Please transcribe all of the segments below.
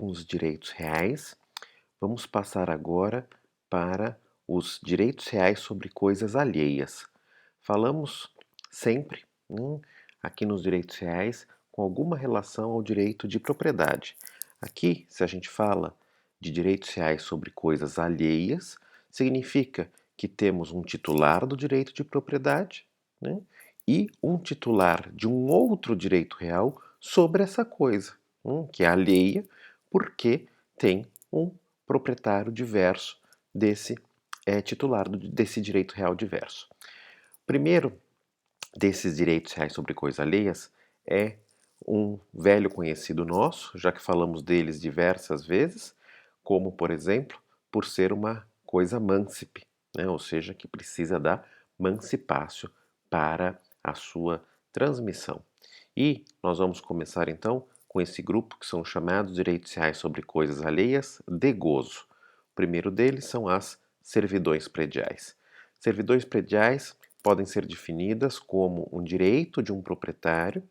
Os direitos reais. Vamos passar agora para os direitos reais sobre coisas alheias. Falamos sempre, aqui nos direitos reais com alguma relação ao direito de propriedade. Aqui, se a gente fala de direitos reais sobre coisas alheias, significa que temos um titular do direito de propriedade, né, e um titular de um outro direito real sobre essa coisa, que é alheia, porque tem um proprietário diverso desse titular desse direito real diverso. Primeiro desses direitos reais sobre coisas alheias é um velho conhecido nosso, já que falamos deles diversas vezes, como, por exemplo, por ser uma coisa mâncipe, né? Ou seja, que precisa da mancipácio para a sua transmissão. E nós vamos começar então com esse grupo que são chamados direitos reais sobre coisas alheias de gozo. O primeiro deles são as servidões prediais. Servidões prediais podem ser definidas como um direito de um proprietário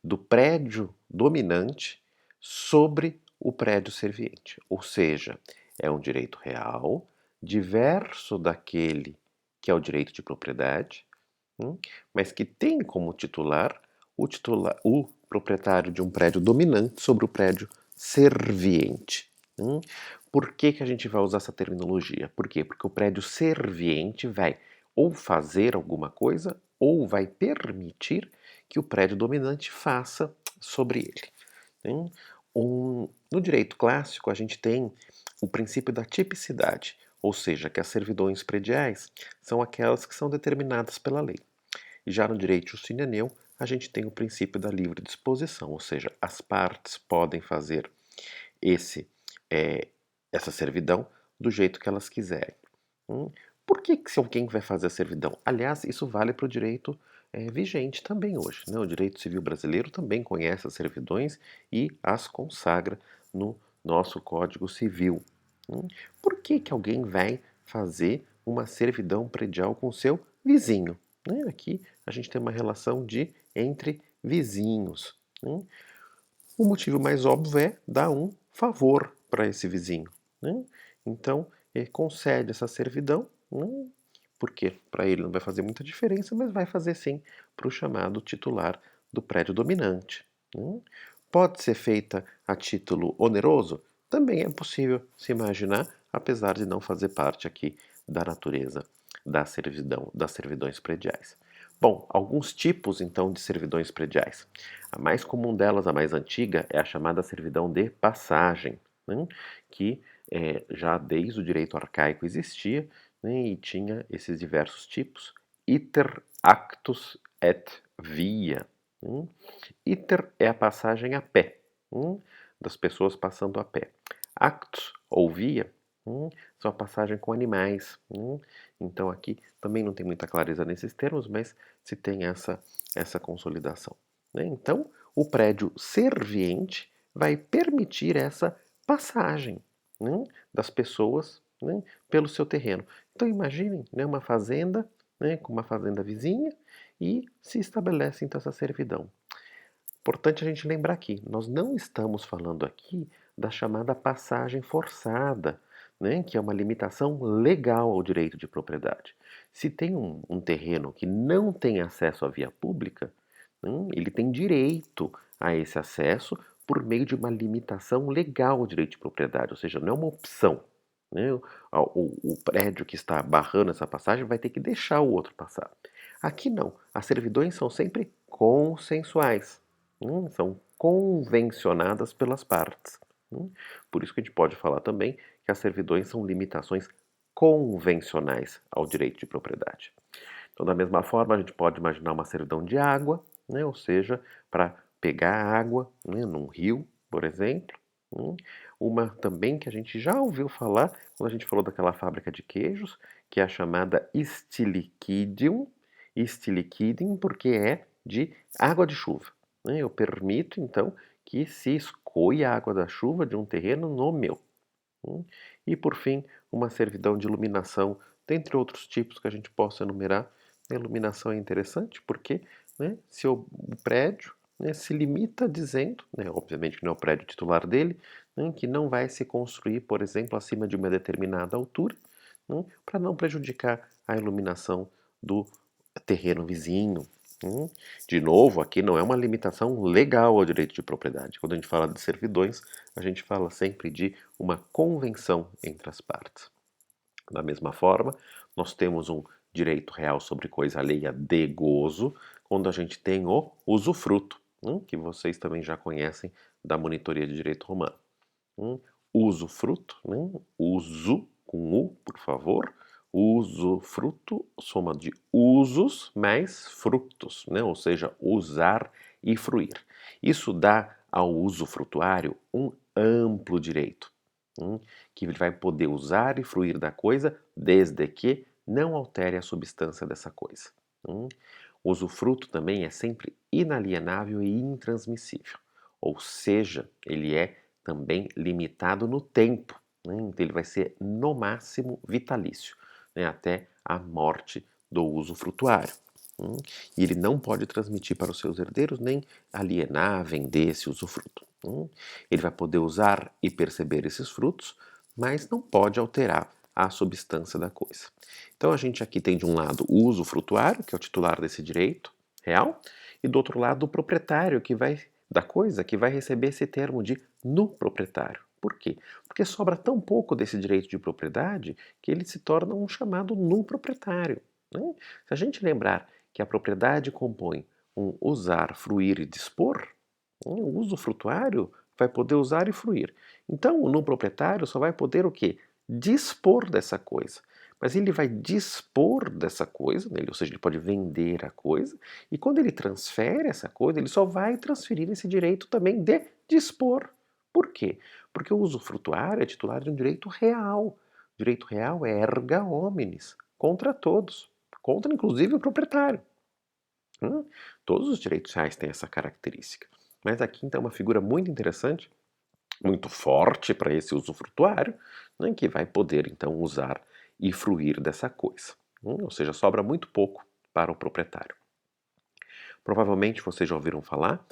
do prédio dominante sobre o prédio serviente. Ou seja, é um direito real, diverso daquele que é o direito de propriedade, mas que tem como o proprietário de um prédio dominante sobre o prédio serviente. Por que a gente vai usar essa terminologia? Por quê? Porque o prédio serviente vai ou fazer alguma coisa ou vai permitir que o prédio dominante faça sobre ele. No direito clássico, a gente tem o princípio da tipicidade, ou seja, que as servidões prediais são aquelas que são determinadas pela lei. E já no direito justinianeu, a gente tem o princípio da livre disposição, ou seja, as partes podem fazer esse, essa servidão do jeito que elas quiserem. Por que se alguém vai fazer a servidão? Aliás, isso vale para o direito vigente também hoje, né? O direito civil brasileiro também conhece as servidões e as consagra no nosso Código Civil. Por que alguém vai fazer uma servidão predial com seu vizinho? Aqui a gente tem uma relação entre vizinhos. O motivo mais óbvio é dar um favor para esse vizinho. Então, ele concede essa servidão, porque para ele não vai fazer muita diferença, mas vai fazer sim para o chamado titular do prédio dominante. Pode ser feita a título oneroso? Também é possível se imaginar, apesar de não fazer parte aqui da natureza da servidão, das servidões prediais. Bom, alguns tipos então de servidões prediais. A mais comum delas, a mais antiga, é a chamada servidão de passagem, que já desde o direito arcaico existia, e tinha esses diversos tipos. Iter, actus et via. Iter é a passagem a pé, das pessoas passando a pé. Actus ou via são a passagem com animais. Então aqui também não tem muita clareza nesses termos, mas se tem essa consolidação. Então, o prédio serviente vai permitir essa passagem das pessoas pelo seu terreno. Então imaginem uma fazenda com uma fazenda vizinha e se estabelece então essa servidão. Importante a gente lembrar aqui, nós não estamos falando aqui da chamada passagem forçada, que é uma limitação legal ao direito de propriedade. Se tem um terreno que não tem acesso à via pública, ele tem direito a esse acesso por meio de uma limitação legal ao direito de propriedade, ou seja, não é uma opção. O prédio que está barrando essa passagem vai ter que deixar o outro passar. Aqui não, as servidões são sempre consensuais, são convencionadas pelas partes. Por isso que a gente pode falar também que as servidões são limitações convencionais ao direito de propriedade. Então, da mesma forma, a gente pode imaginar uma servidão de água, ou seja, para pegar água num rio, por exemplo. Uma também que a gente já ouviu falar quando a gente falou daquela fábrica de queijos, que é a chamada stiliquidium. Stiliquidium porque é de água de chuva. Eu permito, então, que se escoe a água da chuva de um terreno no meu. E, por fim, uma servidão de iluminação, dentre outros tipos que a gente possa enumerar. A iluminação é interessante porque se o prédio né, se limita dizendo, né, obviamente que não é o prédio titular dele, né, que não vai se construir, por exemplo, acima de uma determinada altura, para não prejudicar a iluminação do terreno vizinho. Hum. De novo, aqui não é uma limitação legal ao direito de propriedade. Quando a gente fala de servidões, a gente fala sempre de uma convenção entre as partes. Da mesma forma, nós temos um direito real sobre coisa alheia de gozo, quando a gente tem o usufruto, que vocês também já conhecem da monitoria de direito romano. Usufruto, uso com U, por favor. Usufruto, soma de usos mais frutos, né? Ou seja, usar e fruir. Isso dá ao usufrutuário um amplo direito, que ele vai poder usar e fruir da coisa desde que não altere a substância dessa coisa. O usufruto também é sempre inalienável e intransmissível, ou seja, ele é também limitado no tempo, então ele vai ser no máximo vitalício, até a morte do usufrutuário. E ele não pode transmitir para os seus herdeiros nem alienar, vender esse usufruto. Ele vai poder usar e perceber esses frutos, mas não pode alterar a substância da coisa. Então a gente aqui tem de um lado o usufrutuário, que é o titular desse direito real, e do outro lado o proprietário da coisa, que vai receber esse termo de no proprietário. Por quê? Porque sobra tão pouco desse direito de propriedade que ele se torna um chamado no proprietário. Se a gente lembrar que a propriedade compõe um usar, fruir e dispor, o usufrutuário vai poder usar e fruir. Então, o não proprietário só vai poder o quê? Dispor dessa coisa. Mas ele vai dispor dessa coisa, ou seja, ele pode vender a coisa, e quando ele transfere essa coisa, ele só vai transferir esse direito também de dispor. Por quê? Porque o usufrutuário é titular de um direito real. O direito real é erga omnes, contra todos, contra inclusive o proprietário. Todos os direitos reais têm essa característica. Mas aqui então é uma figura muito interessante, muito forte para esse usufrutuário, que vai poder então usar e fruir dessa coisa. Ou seja, sobra muito pouco para o proprietário. Provavelmente vocês já ouviram falar,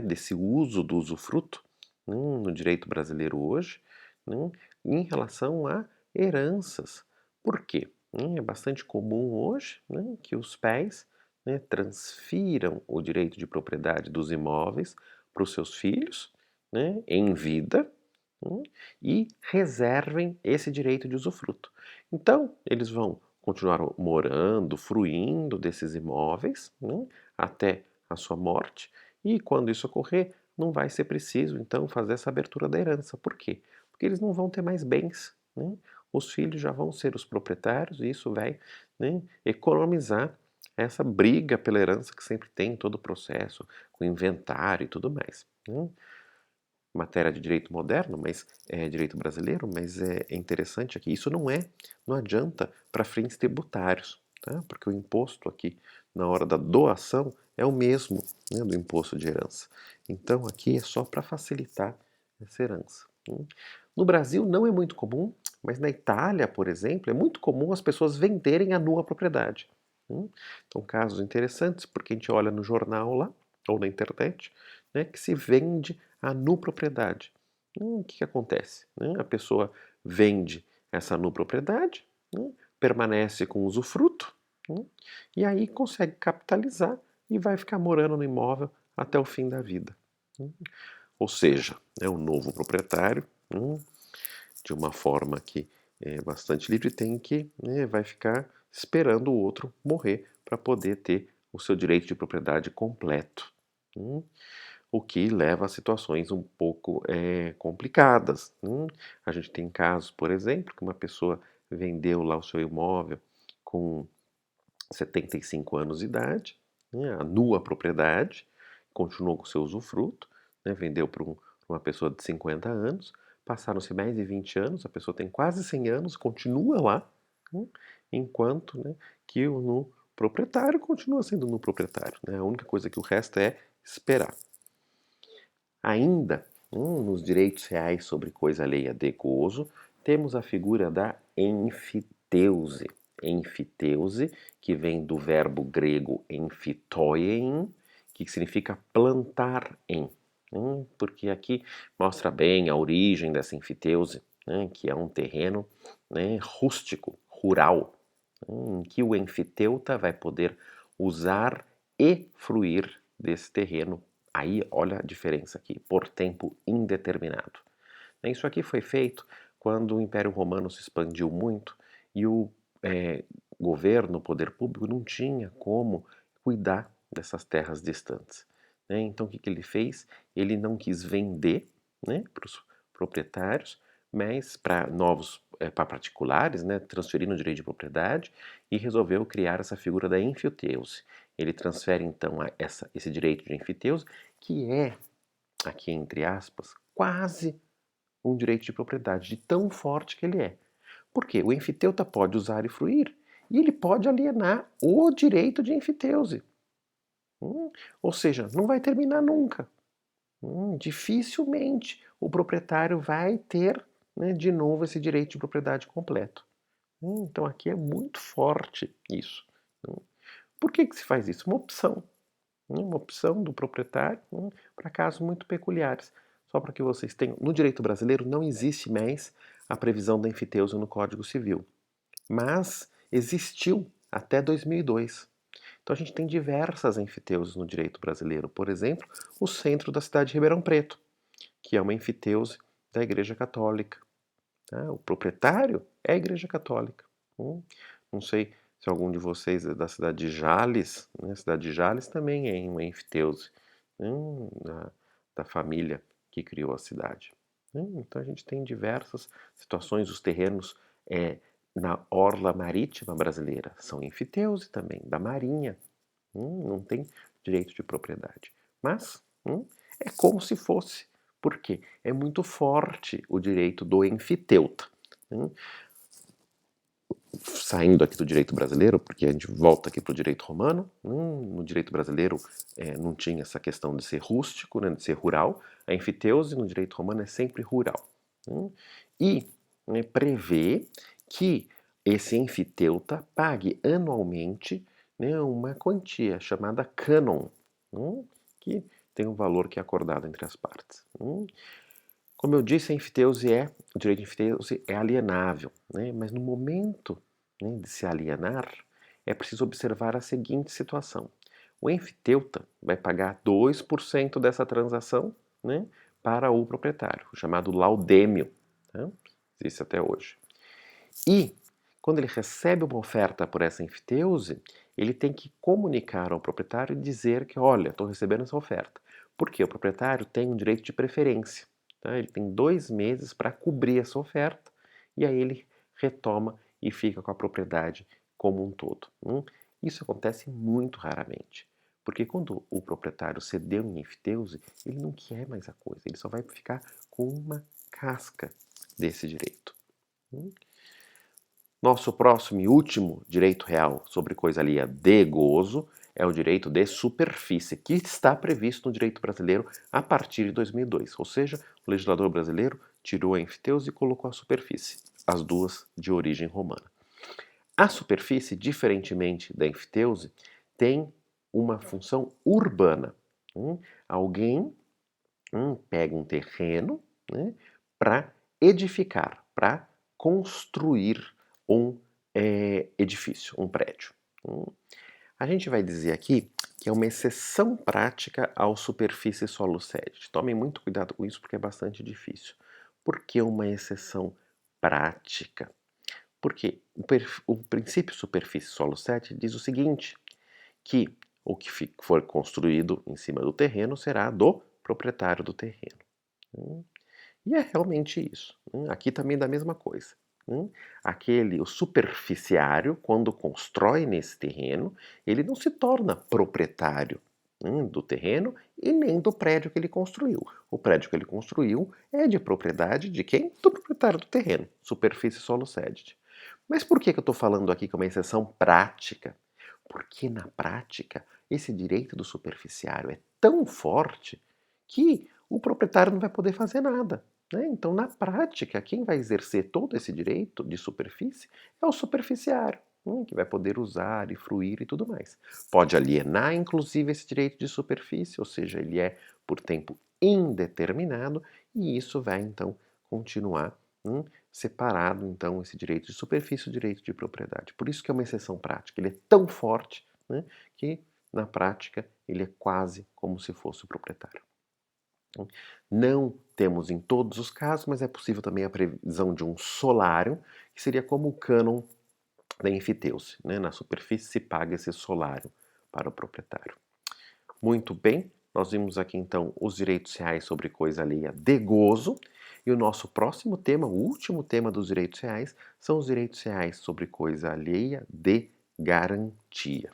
desse uso do usufruto no direito brasileiro hoje, em relação a heranças. Por quê? É bastante comum hoje, que os pais, transfiram o direito de propriedade dos imóveis para os seus filhos, em vida, e reservem esse direito de usufruto. Então, eles vão continuar morando, fruindo desses imóveis, até a sua morte, e quando isso ocorrer, não vai ser preciso, então, fazer essa abertura da herança. Por quê? Porque eles não vão ter mais bens, Os filhos já vão ser os proprietários e isso vai, economizar essa briga pela herança que sempre tem em todo o processo, com inventário e tudo mais. Matéria de direito moderno, mas é direito brasileiro, mas é interessante aqui. Isso não adianta para fins tributários, tá? Porque o imposto aqui na hora da doação é o mesmo, do imposto de herança. Então aqui é só para facilitar essa herança. No Brasil não é muito comum, mas na Itália, por exemplo, é muito comum as pessoas venderem a nua propriedade. Então casos interessantes, porque a gente olha no jornal lá, ou na internet, que se vende a nupropriedade. O que acontece? A pessoa vende essa nupropriedade, permanece com o usufruto, e aí consegue capitalizar e vai ficar morando no imóvel até o fim da vida. Ou seja, é um novo proprietário, de uma forma que é bastante livre, vai ficar esperando o outro morrer para poder ter o seu direito de propriedade completo. O que leva a situações um pouco complicadas. A gente tem casos, por exemplo, que uma pessoa vendeu lá o seu imóvel com 75 anos de idade, a nua propriedade, continuou com o seu usufruto, vendeu para uma pessoa de 50 anos, passaram-se mais de 20 anos, a pessoa tem quase 100 anos, continua lá, enquanto que o no proprietário continua sendo no proprietário. A única coisa que o resta é esperar. Ainda, nos direitos reais sobre coisa alheia de gozo, temos a figura da enfiteuse. Enfiteuse, que vem do verbo grego emphitoiein, que significa plantar em, porque aqui mostra bem a origem dessa enfiteuse, né, que é um terreno, né, rústico, rural, em que o enfiteuta vai poder usar e fruir desse terreno. Aí, olha a diferença aqui, por tempo indeterminado. Isso aqui foi feito quando o Império Romano se expandiu muito e o governo, o poder público, não tinha como cuidar dessas terras distantes, né? Então, o que ele fez? Ele não quis vender, né, para os proprietários, mas para para particulares, né, transferindo o direito de propriedade e resolveu criar essa figura da enfiteuse. Ele transfere então esse direito de enfiteuse, que é, aqui entre aspas, quase um direito de propriedade, de tão forte que ele é. Por quê? O enfiteuta pode usar e fruir, e ele pode alienar o direito de enfiteuse. Ou seja, não vai terminar nunca. Dificilmente o proprietário vai ter, né, de novo esse direito de propriedade completo. Então aqui é muito forte isso. Por que se faz isso? Uma opção do proprietário, para casos muito peculiares. Só para que vocês tenham, no direito brasileiro não existe mais a previsão da enfiteuse no Código Civil, mas existiu até 2002. Então a gente tem diversas enfiteuses no direito brasileiro. Por exemplo, o centro da cidade de Ribeirão Preto, que é uma enfiteuse da Igreja Católica. Tá? O proprietário é a Igreja Católica. Não sei se algum de vocês é da cidade de Jales, né? A cidade de Jales também é uma enfiteuse, né, da família que criou a cidade. Então a gente tem diversas situações, os terrenos na orla marítima brasileira são enfiteuse também, da Marinha. Não tem direito de propriedade. Mas é como se fosse. Por quê? É muito forte o direito do enfiteuta. Saindo aqui do direito brasileiro, porque a gente volta aqui para o direito romano, no direito brasileiro não tinha essa questão de ser rústico, né, de ser rural. A enfiteuse no direito romano é sempre rural. E prevê que esse enfiteuta pague anualmente, né, uma quantia chamada cânon, que tem um valor que é acordado entre as partes. Como eu disse, o direito de enfiteuse é alienável, né? Mas no momento, né, de se alienar, é preciso observar a seguinte situação. O enfiteuta vai pagar 2% dessa transação, né, para o proprietário, o chamado laudêmio. Tá? Existe até hoje. E, quando ele recebe uma oferta por essa enfiteuse, ele tem que comunicar ao proprietário e dizer que, olha, estou recebendo essa oferta. Porque o proprietário tem um direito de preferência. Tá? Ele tem 2 meses para cobrir essa oferta e aí ele retoma e fica com a propriedade como um todo. Isso acontece muito raramente. Porque quando o proprietário cedeu em enfiteuse, ele não quer mais a coisa, ele só vai ficar com uma casca desse direito. Nosso próximo e último direito real sobre coisa alheia de gozo é o direito de superfície, que está previsto no direito brasileiro a partir de 2002. Ou seja, o legislador brasileiro tirou a enfiteuse e colocou a superfície, as duas de origem romana. A superfície, diferentemente da enfiteuse, tem uma função urbana. Alguém pega um terreno, né, para edificar, para construir um edifício, um prédio. A gente vai dizer aqui que é uma exceção prática ao superfície solo sede. Tomem muito cuidado com isso porque é bastante difícil. Por que uma exceção prática? Porque o princípio superfície solo sede diz o seguinte, que o que for construído em cima do terreno será do proprietário do terreno. E é realmente isso. Aqui também dá a mesma coisa. O superficiário, quando constrói nesse terreno, ele não se torna proprietário do terreno e nem do prédio que ele construiu. O prédio que ele construiu é de propriedade de quem? Do proprietário do terreno, superfície solo cedit. Mas por que eu estou falando aqui que é uma exceção prática? Porque na prática, esse direito do superficiário é tão forte que o proprietário não vai poder fazer nada. Então, na prática, quem vai exercer todo esse direito de superfície é o superficiário. que vai poder usar e fruir e tudo mais. Pode alienar, inclusive, esse direito de superfície, ou seja, ele é por tempo indeterminado e isso vai, então, continuar separado, então, esse direito de superfície do direito de propriedade. Por isso que é uma exceção prática. Ele é tão forte, né, que, na prática, ele é quase como se fosse o proprietário. Não temos em todos os casos, mas é possível também a previsão de um solário, que seria como o cânon da enfiteuse, né? Na superfície se paga esse solário para o proprietário. Muito bem, nós vimos aqui então os direitos reais sobre coisa alheia de gozo, e o nosso próximo tema, o último tema dos direitos reais, são os direitos reais sobre coisa alheia de garantia.